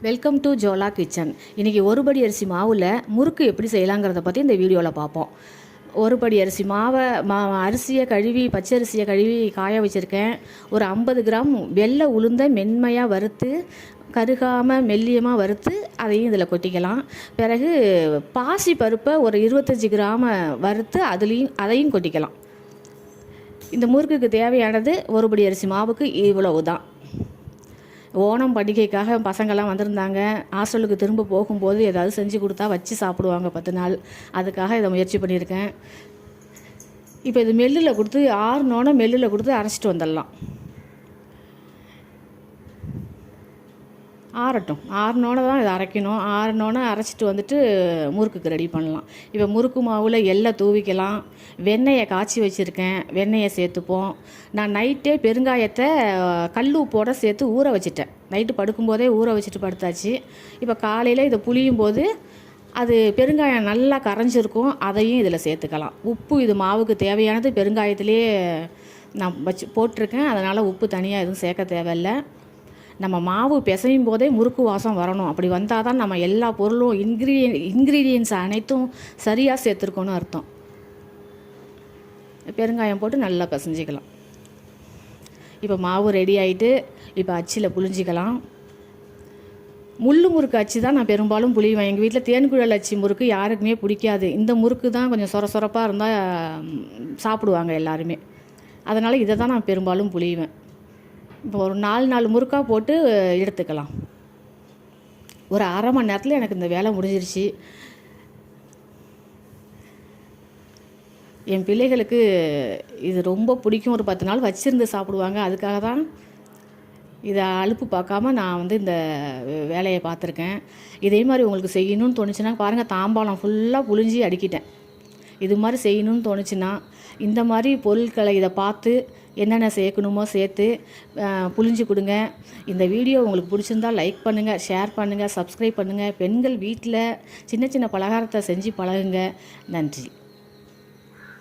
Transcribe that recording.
Welcome to ஜோலா kitchen. இன்றைக்கி ஒரு படி அரிசி மாவில் முறுக்கு எப்படி செய்யலாங்கிறத பற்றி இந்த வீடியோவில் பார்ப்போம். ஒரு படி அரிசி அரிசியை கழுவி பச்சரிசியை கழுவி காய வச்சுருக்கேன். ஒரு 50 கிராம் வெள்ளை உளுந்த மென்மையாக வறுத்து கருகாமல் மெல்லியமாக வறுத்து அதையும் இதில் கொட்டிக்கலாம். பிறகு பாசி பருப்பை ஒரு 25 கிராம வறுத்து அதையும் கொட்டிக்கலாம். இந்த முறுக்குக்கு தேவையானது ஒரு படி அரிசி மாவுக்கு இவ்வளவு தான். ஓணம் பண்டிகைக்காக பசங்கள்லாம் வந்திருந்தாங்க. ஹாஸ்டலுக்கு திரும்ப போகும்போது ஏதாவது செஞ்சு கொடுத்தா வச்சு சாப்பிடுவாங்க 10 நாள். அதுக்காக இதை முயற்சி பண்ணியிருக்கேன். இப்போ இது மெல்லில் கொடுத்து மெல்லில் கொடுத்து அரைச்சிட்டு வந்துடலாம். ஆறினோட தான் இதை அரைக்கணும். ஆறினோன்னு அரைச்சிட்டு வந்துட்டு முறுக்குக்கு ரெடி பண்ணலாம். இப்போ முறுக்கு மாவில் எள்ளை தூவிக்கலாம். வெண்ணெயை காய்ச்சி வச்சுருக்கேன், வெண்ணெயை சேர்த்துப்போம். நான் நைட்டே பெருங்காயத்தை கல் உப்போடு சேர்த்து ஊற வச்சுட்டேன். நைட்டு படுக்கும்போதே ஊற வச்சுட்டு படுத்தாச்சு. இப்போ காலையில் இதை புளியும் போது அது பெருங்காயம் நல்லா கரைஞ்சிருக்கும். அதையும் இதில் சேர்த்துக்கலாம். உப்பு இது மாவுக்கு தேவையானது பெருங்காயத்திலே நான் போட்டிருக்கேன். அதனால் உப்பு தனியாக எதுவும் சேர்க்க தேவையில்லை. நம்ம மாவு பிசையும் போதே முறுக்கு வாசம் வரணும். அப்படி வந்தால் தான் நம்ம எல்லா பொருளும் இன்க்ரீடியன்ஸ் அனைத்தும் சரியாக சேர்த்துருக்கோன்னு அர்த்தம். பெருங்காயம் போட்டு நல்லா பிசைஞ்சிக்கலாம். இப்போ மாவு ரெடி ஆகிட்டு இப்போ அச்சில் புழிஞ்சிக்கலாம். முள்ளு முறுக்கு அச்சு தான் நான் பெரும்பாலும் புளிவேன். எங்கள் வீட்டில் தேன்குழல் அச்சு முறுக்கு யாருக்குமே பிடிக்காது. இந்த முறுக்கு தான் கொஞ்சம் சொரப்பாக இருந்தால் சாப்பிடுவாங்க எல்லாருமே. அதனால் இதை தான் நான் பெரும்பாலும் புளிவேன். இப்போ ஒரு 4 முறுக்காக போட்டு எடுத்துக்கலாம். ஒரு அரை மணி நேரத்தில் எனக்கு இந்த வேலை முடிஞ்சிருச்சு. என் பிள்ளைகளுக்கு இது ரொம்ப பிடிக்கும். ஒரு 10 நாள் வச்சுருந்து சாப்பிடுவாங்க. அதுக்காக தான் இதை அலுப்பு பார்க்காம நான் இந்த வேலையை பார்த்துருக்கேன். இதே மாதிரி உங்களுக்கு செய்யணும்னு தோணுச்சுன்னா பாருங்கள், தாம்பாளம் ஃபுல்லாக புழிஞ்சி அடுக்கிட்டேன். இது மாதிரி செய்யணும்னு தோணுச்சுன்னா இந்த மாதிரி பொருட்களை இதை பார்த்து என்னென்ன சேர்க்கணுமோ சேர்த்து புழிஞ்சு கொடுங்க. இந்த வீடியோ உங்களுக்கு பிடிச்சிருந்தால் லைக் பண்ணுங்கள், ஷேர் பண்ணுங்கள், சப்ஸ்கிரைப் பண்ணுங்கள். பெண்கள் வீட்டில் சின்ன சின்ன பலகாரத்தை செஞ்சு பழகுங்க. நன்றி.